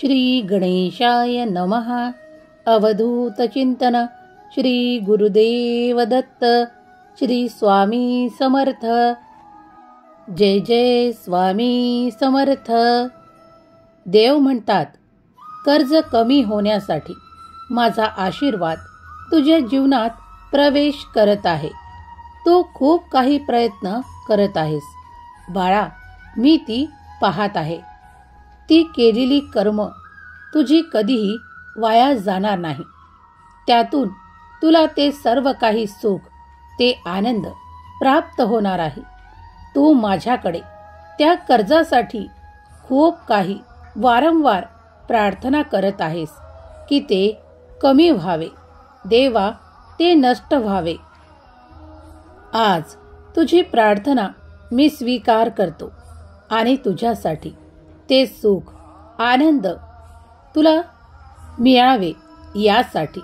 श्री गणेशाय नमः. अवधूत चिंतन. श्री गुरुदेव दत्त. श्री स्वामी समर्थ. जय जय स्वामी समर्थ. देव म्हणतात, कर्ज कमी होण्यासाठी माझा आशीर्वाद तुझ्या जीवनात प्रवेश करत आहे. तू खूप काही प्रयत्न करत आहेस बाळा. मी ती पाहत आहे. ती केलेली कर्म तुझी कधीही वाया जाणार नाही. त्यातून तुला ते सर्व काही सुख, ते आनंद प्राप्त होणार आहे. तू माझ्याकडे त्या कर्जासाठी खूप काही वारंवार प्रार्थना करत आहेस की ते कमी व्हावे. देवा, ते नष्ट व्हावे. आज तुझी प्रार्थना मी स्वीकार करतो आणि तुझ्यासाठी ते सुख, आनंद तुला मिळावे यासाठी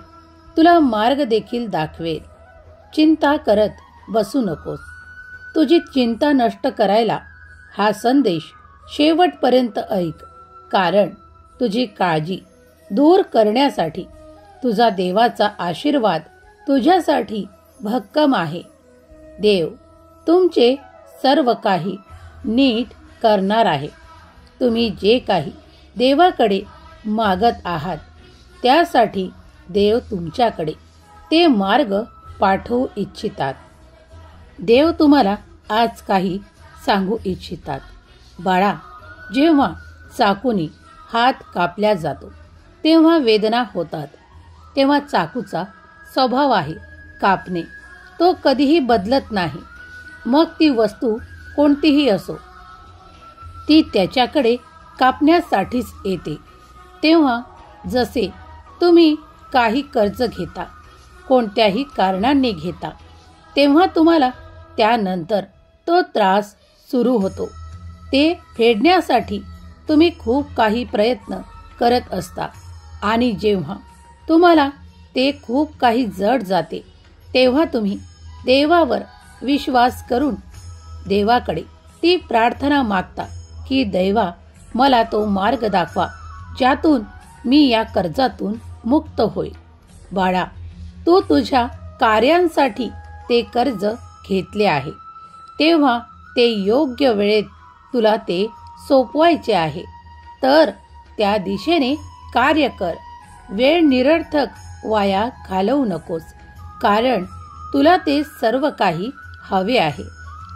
तुला मार्ग देखील दाखवेल. चिंता करत बसू नकोस. तुझी चिंता नष्ट करायला हा संदेश शेवटपर्यंत ऐक. कारण तुझी काळजी दूर करण्यासाठी तुझा देवाचा आशीर्वाद तुझ्यासाठी भक्कम आहे. देव तुमचे सर्व काही नीट करणार आहे. तुम्ही जे काही देवाकडे मागत आहात त्यासाठी देव तुमच्याकडे ते मार्ग पाठवू इच्छितात. देव तुम्हाला आज काही सांगू इच्छितात. बाळा, जेव्हा चाकूने हात कापला जातो तेव्हा वेदना होतात. तेव्हा चाकूचा स्वभाव आहे कापणे. तो कधीही बदलत नाही. मग ती वस्तू कोणतीही असो, ती त्याच्याकडे कापण्यासाठीच येते. तेव्हा जसे तुम्ही काही कर्ज घेता, कोणत्याही कारणाने घेता, तेव्हा तुम्हाला त्यानंतर तो त्रास सुरू होतो. ते फेडण्यासाठी तुम्ही खूप काही प्रयत्न करत असता आणि जेव्हा तुम्हाला ते खूप काही जड जाते तेव्हा तुम्ही देवावर विश्वास करून देवाकडे ती प्रार्थना मागता की देवा, मला तो मार्ग दाखवा ज्यातून मी या कर्जातून मुक्त होईल. बाळा, तू तुझ्या कार्यांसाठी ते कर्ज घेतले आहे. तेव्हा ते योग्य वेळेत तुला ते सोपवायचे आहे. तर त्या दिशेने कार्य कर. वेळ निरर्थक वाया घालवू नकोस. कारण तुला ते सर्व काही हवे आहे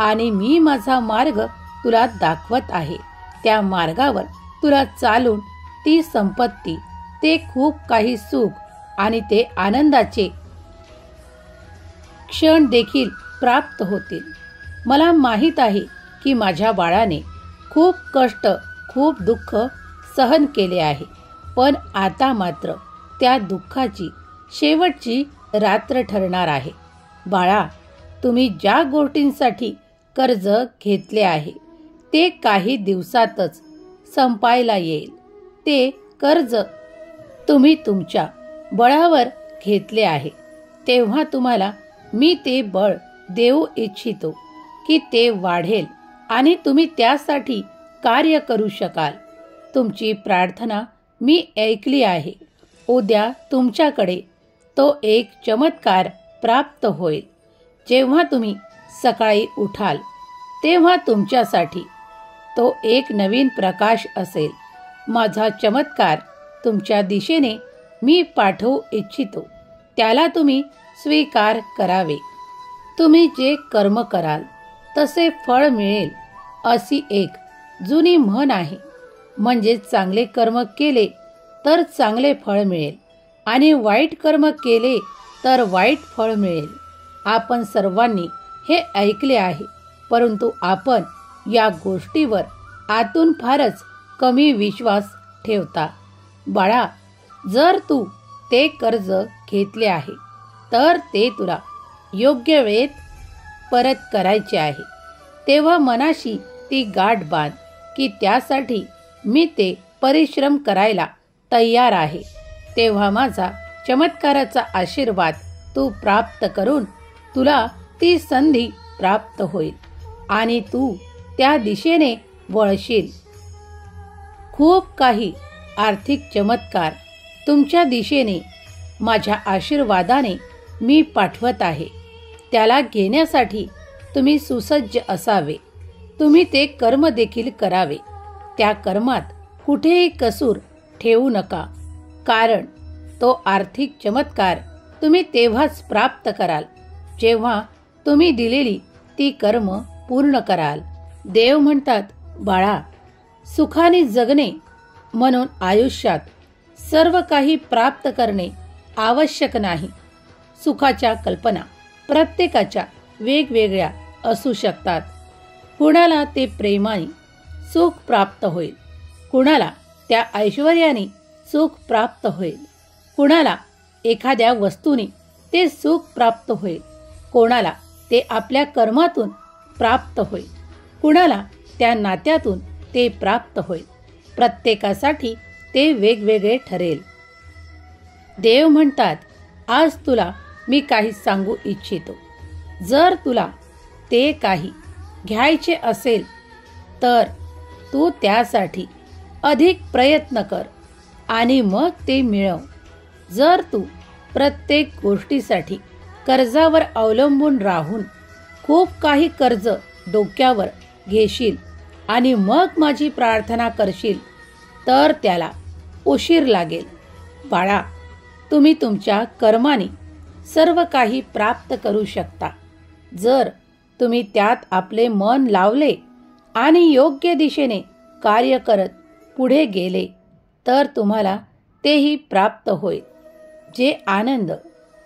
आणि मी माझा मार्ग तुला दाखवत आहे. त्या मार्गावर तुला चालून ती संपत्ती, ते खूप काही सुख आणि ते आनंदाचे क्षण देखील प्राप्त होतील. मला माहीत आहे की माझ्या बाळाने खूप कष्ट, खूप दुःख सहन केले आहे. पण आता मात्र त्या दुःखाची शेवटची रात्र ठरणार आहे. बाळा, तुम्ही ज्या गोष्टींसाठी कर्ज घेतले आहे ते काही दिवसातच संपायला येईल. ते कर्ज तुम्ही तुमच्या बळावर घेतले आहे. तेव्हा तुम्हाला मी ते बळ देऊ इच्छितो की ते वाढेल आणि तुम्ही त्यासाठी कार्य करू शकाल. तुमची प्रार्थना मी ऐकली आहे. उद्या तुमच्याकडे तो एक चमत्कार प्राप्त होईल. जेव्हा तुम्ही सकाळी उठाल तेव्हा तुमच्यासाठी तो एक नवीन प्रकाश असेल. माझा चमत्कार तुमच्या दिशेने मी पाठवू इच्छितो. त्याला तुम्ही स्वीकार करावे. तुम्ही जे कर्म कराल तसे फळ मिळेल, अशी एक जुनी म्हण आहे. म्हणजे चांगले कर्म केले तर चांगले फळ मिळेल आणि वाईट कर्म केले तर वाईट फळ मिळेल. आपण सर्वांनी हे ऐकले आहे, परंतु आपण या गोष्टीवर आतून फारच कमी विश्वास ठेवता. बाळा, जर तू ते कर्ज घेतले आहे तर ते तुला योग्य वेळेत परत करायचे आहे. तेव्हा मनाशी ती गाठ बांध की त्यासाठी मी ते परिश्रम करायला तयार आहे. तेव्हा माझा चमत्काराचा आशीर्वाद तू प्राप्त करून तुला ती संधी प्राप्त होईल आणि तू त्या दिशेने वळशील. खूप काही आर्थिक चमत्कार तुमच्या दिशेने माझ्या आशीर्वादाने मी पाठवत आहे. त्याला घेण्यासाठी तुम्ही सुसज्ज असावे. तुम्ही ते कर्म देखील करावे. त्या कर्मात कुठेही कसूर ठेवू नका, कारण तो आर्थिक चमत्कार तुम्ही तेव्हाच प्राप्त कराल जेव्हा तुम्ही दिलेली ती कर्म पूर्ण कराल. देव म्हणतात, बाळा, सुखाने जगणे म्हणून आयुष्यात सर्व काही प्राप्त करणे आवश्यक नाही. सुखाच्या कल्पना प्रत्येकाच्या वेगवेगळ्या असू शकतात. कुणाला ते प्रेमाने सुख प्राप्त होईल, कुणाला त्या ऐश्वर्याने सुख प्राप्त होईल, कुणाला एखाद्या वस्तूने ते सुख प्राप्त होईल, कोणाला ते आपल्या कर्मातून प्राप्त होईल, कुणाला त्या नात्यातून ते प्राप्त होईल. प्रत्येकासाठी ते वेगवेगळे ठरेल. देव म्हणतात, आज तुला मी काही सांगू इच्छितो. जर तुला ते काही घ्यायचे असेल तर तू त्यासाठी अधिक प्रयत्न कर आणि मग ते मिळव. जर तू प्रत्येक गोष्टीसाठी कर्जावर अवलंबून राहून खूप काही कर्ज डोक्यावर घेशील आणि मग माझी प्रार्थना करशील तर त्याला उशीर लागेल. बाळा, तुम्ही तुमच्या कर्माने सर्व काही प्राप्त करू शकता. जर तुम्ही त्यात आपले मन लावले आणि योग्य दिशेने कार्य करत पुढे गेले तर तुम्हाला तेही प्राप्त होईल. जे आनंद,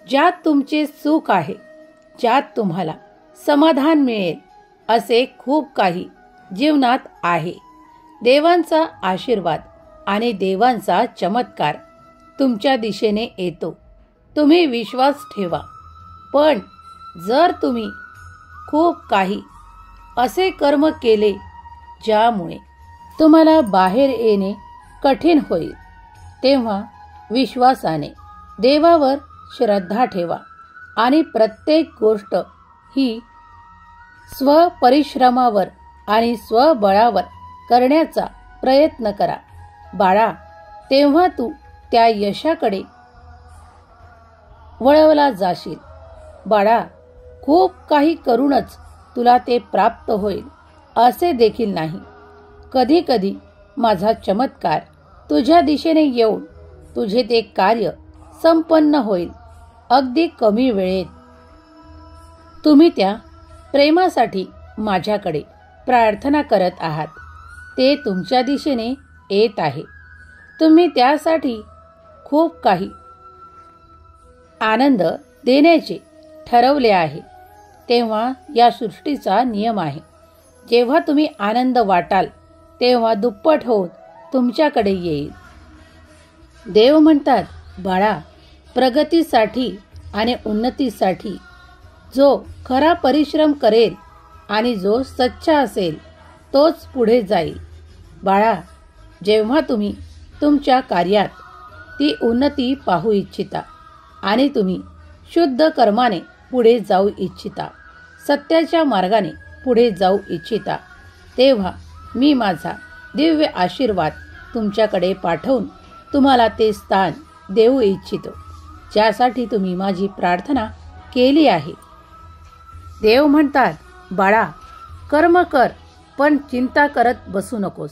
ज्यात तुमचे सुख आहे, ज्यात तुम्हाला समाधान मिळेल, असे खूप काही जीवनात आहे. देवांचा आशीर्वाद आणि देवांचा चमत्कार तुमच्या दिशेने येतो. तुम्ही विश्वास ठेवा. पण जर तुम्ही खूप काही असे कर्म केले ज्यामुळे तुम्हाला बाहेर येणे कठीण होईल, तेव्हा विश्वासाने देवावर श्रद्धा ठेवा आणि प्रत्येक गोष्ट ही स्वपरिश्रमावर आणि स्वबळावर करण्याचा प्रयत्न करा. बाळा, तेव्हा तू त्या यशाकडे वळवला जाशील. बाळा, खूप काही करूनच तुला ते प्राप्त होईल असे देखील नाही. कधी कधी माझा चमत्कार तुझ्या दिशेने येऊन तुझे ते कार्य संपन्न होईल अगदी कमी वेळेत. तुम्ही त्या प्रेमासाठी माझ्याकडे प्रार्थना करत आहात. ते तुमच्या दिशेने येत आहे. तुम्ही त्यासाठी खूप काही आनंद देण्याचे ठरवले आहे. तेव्हा या सृष्टीचा नियम आहे, जेव्हा तुम्ही आनंद वाटाल तेव्हा दुप्पट होऊन तुमच्याकडे येईल. देव म्हणतात, बाळा, प्रगतीसाठी आणि उन्नतीसाठी जो खरा परिश्रम करेल आणि जो सच्चा असेल तोच पुढे जाईल. बाळा, जेव्हा तुम्ही तुमच्या कार्यात ती उन्नती पाहू इच्छिता आणि तुम्ही शुद्ध कर्माने पुढे जाऊ इच्छिता, सत्याच्या मार्गाने पुढे जाऊ इच्छिता, तेव्हा मी माझा दिव्य आशीर्वाद तुमच्याकडे पाठवून तुम्हाला ते स्थान देऊ इच्छितो ज्यासाठी तुम्ही माझी प्रार्थना केली आहे. देव म्हणतात, बाळा, कर्म कर, पण चिंता करत बसू नकोस.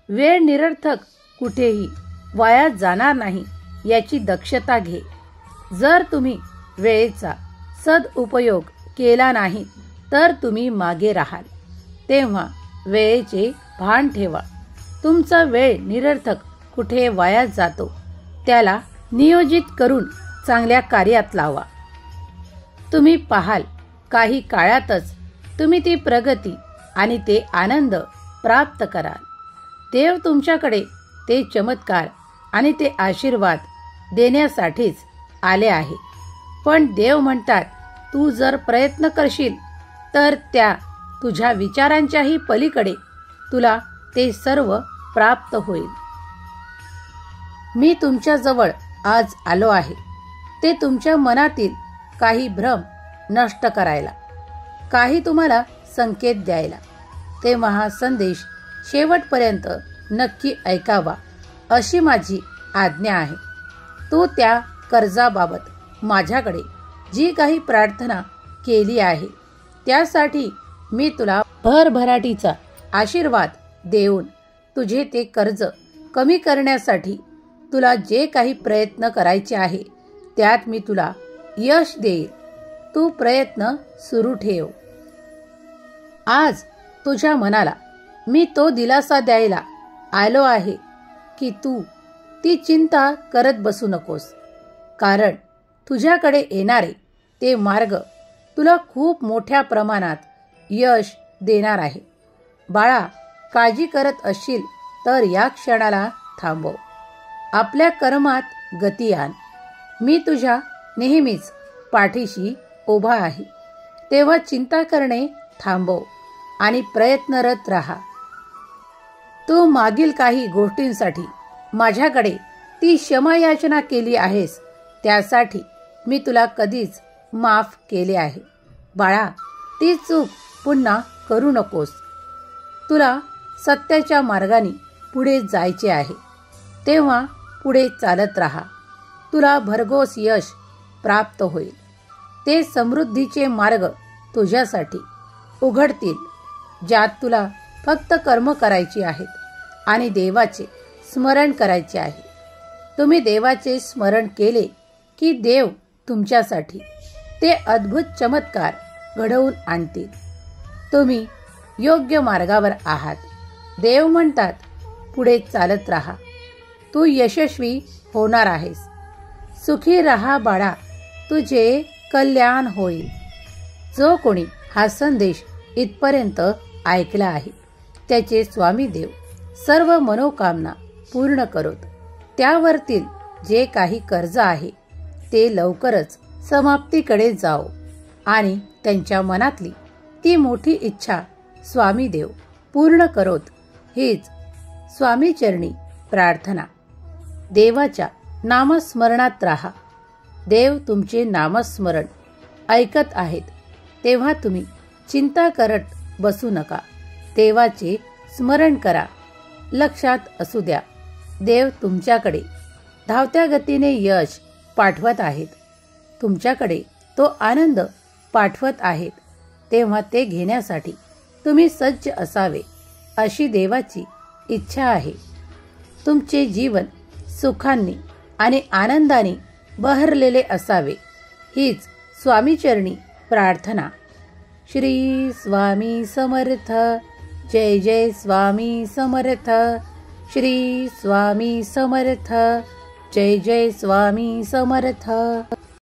वेळ निरर्थक कुठेही वाया जाणार नाही याची दक्षता घे. जर तुम्ही वेळेचा सदुपयोग केला नाही तर तुम्ही मागे राहाल. तेव्हा वेळेचे भान ठेवा. तुमचा वेळ निरर्थक कुठे वाया जातो त्याला नियोजित करून चांगल्या कार्यात लावा. तुम्ही पाहाल, काही काळातच तुम्ही ती प्रगती आणि ते आनंद प्राप्त कराल. देव तुमच्याकडे ते चमत्कार आणि ते आशीर्वाद देण्यासाठीच आले आहे. पण देव म्हणतात, तू जर प्रयत्न करशील तर त्या तुझ्या विचारांच्याही पलीकडे तुला ते सर्व प्राप्त होईल. मी तुमच्याजवळ आज आलो आहे, ते तुमच्या मनातील काही भ्रम नष्ट करायला, काही तुम्हाला संकेत द्यायला. तेव्हा हा संदेश शेवटपर्यंत नक्की ऐकावा अशी माझी आज्ञा आहे. तू त्या कर्जाबाबत माझ्याकडे जी काही प्रार्थना केली आहे त्यासाठी मी तुला भरभराटीचा आशीर्वाद देऊन तुझे ते कर्ज कमी करण्यासाठी तुला जे काही प्रयत्न करायचे आहे त्यात मी तुला यश देईल. तू प्रयत्न सुरू ठेव. आज तुझ्या मनाला मी तो दिलासा द्यायला आलो आहे की तू ती चिंता करत बसू नकोस, कारण तुझ्याकडे येणारे ते मार्ग तुला खूप मोठ्या प्रमाणात यश देणार आहे. बाळा, काळजी करत असशील तर या क्षणाला थांबव. आपल्या कर्मात गती आण. मी तुझ्या नेहमीच पाठीशी उभा आहे. तेव्हा चिंता करणे थांबव आणि प्रयत्नरत राहा. तू मागील काही गोष्टींसाठी माझ्याकडे ती क्षमायाचना केली आहेस त्यासाठी मी तुला कधीच माफ केले आहे. बाळा, ती चूक पुन्हा करू नकोस. तुला सत्याच्या मार्गाने पुढे जायचे आहे, तेव्हा पुढे चालत राहा. तुला भरघोस यश प्राप्त होईल. ते समृद्धीचे मार्ग तुझ्यासाठी उघडतील ज्यात तुला फक्त कर्म करायची आहेत आणि देवाचे स्मरण करायचे आहे. तुम्ही देवाचे स्मरण केले की देव तुमच्यासाठी ते अद्भुत चमत्कार घडवून आणतील. तुम्ही योग्य मार्गावर आहात. देव म्हणतात, पुढे चालत राहा. तू यशस्वी होणार आहेस. सुखी रहा बाळा, तुझे कल्याण होईल. जो कोणी हा संदेश इथपर्यंत ऐकला आहे त्याचे स्वामी देव सर्व मनोकामना पूर्ण करोत. त्यावरतील जे काही कर्ज आहे ते लवकरच समाप्तीकडे जाओ आणि त्यांच्या मनातली ती मोठी इच्छा स्वामी देव पूर्ण करोत. हीच स्वामीचरणी प्रार्थना. देवाच्या नामस्मरणात राहा. देव तुमचे नामस्मरण ऐकत आहेत, तेव्हा तुम्ही चिंता करत बसू नका. देवाचे स्मरण करा. लक्षात असू द्या, देव तुमच्याकडे धावत्या गतीने यश पाठवत आहेत. तुमच्याकडे तो आनंद पाठवत आहेत, तेव्हा ते घेण्यासाठी तुम्ही सज्ज असावे अशी देवाची इच्छा आहे. तुमचे जीवन सुखांनी आणि आनंदाने बहरलेले असावे, हीच स्वामीचरणी प्रार्थना. श्री स्वामी समर्थ. जय जय स्वामी समर्थ. श्री स्वामी समर्थ. जय जय स्वामी समर्थ.